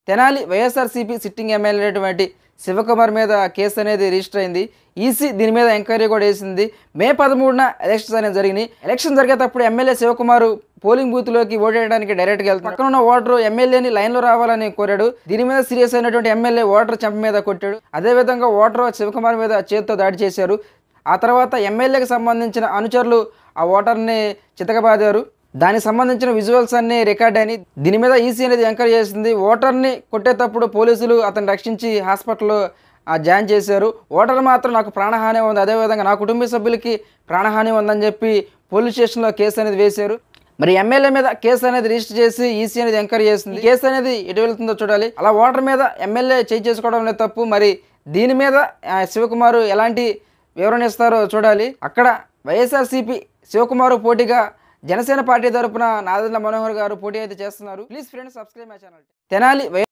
Tenali YSRCP sitting MLA అయినటువంటి శివకుమార్ మీద case అనేది రిజిస్టర్ అయింది. ఈసీ దీని మీద ఎంక్వైరీ కూడా వేసింది. మే 13న ఎలక్షన్స్ అనేవి జరిగినాయి. ఎలక్షన్ జరిగేటప్పుడు ఎమ్మెల్యే శివకుమార్ పోలింగ్ బూత్లోకి ఓటేయడానికి డైరెక్ట్గా వెళ్తాడు. పక్కన ఉన్న ఓటరు ఎమ్మెల్యేని లైన్లో రావాలని కోరాడు. దీని మీద సీరియస్ అయినటువంటి ఎమ్మెల్యే ఓటర్ చెంప మీద కొట్టాడు. అదేవిధంగా ఓటరు శివకుమార్ మీద చేతితో దాడి చేశారు. ఆ తర్వాత ఎమ్మెల్యేకి సంబంధించిన అనుచరులు ఆ ఓటర్ని చితకబాదారు. దానికి సంబంధించిన విజువల్స్ అన్నీ రికార్డ్ అయినాయి. దీని మీద ఈసీ అనేది ఎంక్వైరీ చేసింది. ఓటర్ని కొట్టేటప్పుడు పోలీసులు అతను రక్షించి హాస్పిటల్లో జాయిన్ చేశారు. ఓటర్ మాత్రం నాకు ప్రాణహాని ఉంది, అదేవిధంగా నా కుటుంబ సభ్యులకి ప్రాణహాని ఉందని చెప్పి పోలీస్ స్టేషన్లో కేసు అనేది వేశారు. మరి ఎమ్మెల్యే మీద కేసు అనేది రిజిస్టర్ చేసి ఈసీ అనేది ఎంక్వైరీ చేస్తుంది. కేసు అనేది ఎటు వెళ్తుందో చూడాలి. అలా ఓటర్ మీద ఎమ్మెల్యే చేసుకోవడం అనేది తప్పు. మరి దీని మీద శివకుమార్ ఎలాంటి వివరణ ఇస్తారో చూడాలి. అక్కడ వైఎస్ఆర్సీపీ శివకుమార్ పోటీగా జనసేన పార్టీ తరపున నాదెండ్ల మనోహర్ గారు పోటీ అయితే చేస్తున్నారు. Please friends, subscribe my channel. Tenali